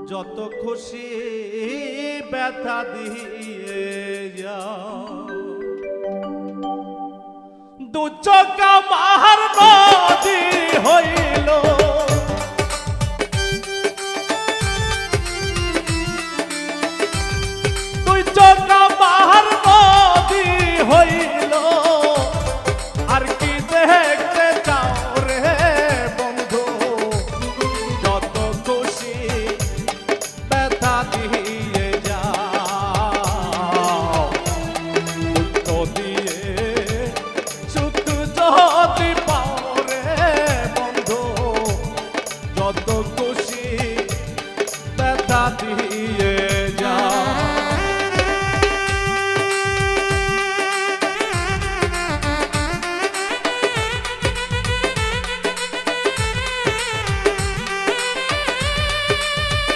যত খুশি ব্যথা দিয়ে যাও দু চোখ আমার নদী হইল দুই চোখ আমার নদী হইল আর কি দেখতে চাও রে বন্ধু যত খুশি ব্যথা দিয়ে যাও দুঃখ দিয়ে সুখ যদি পাও রে বন্ধু যত খুশি ব্যথা দিয়ে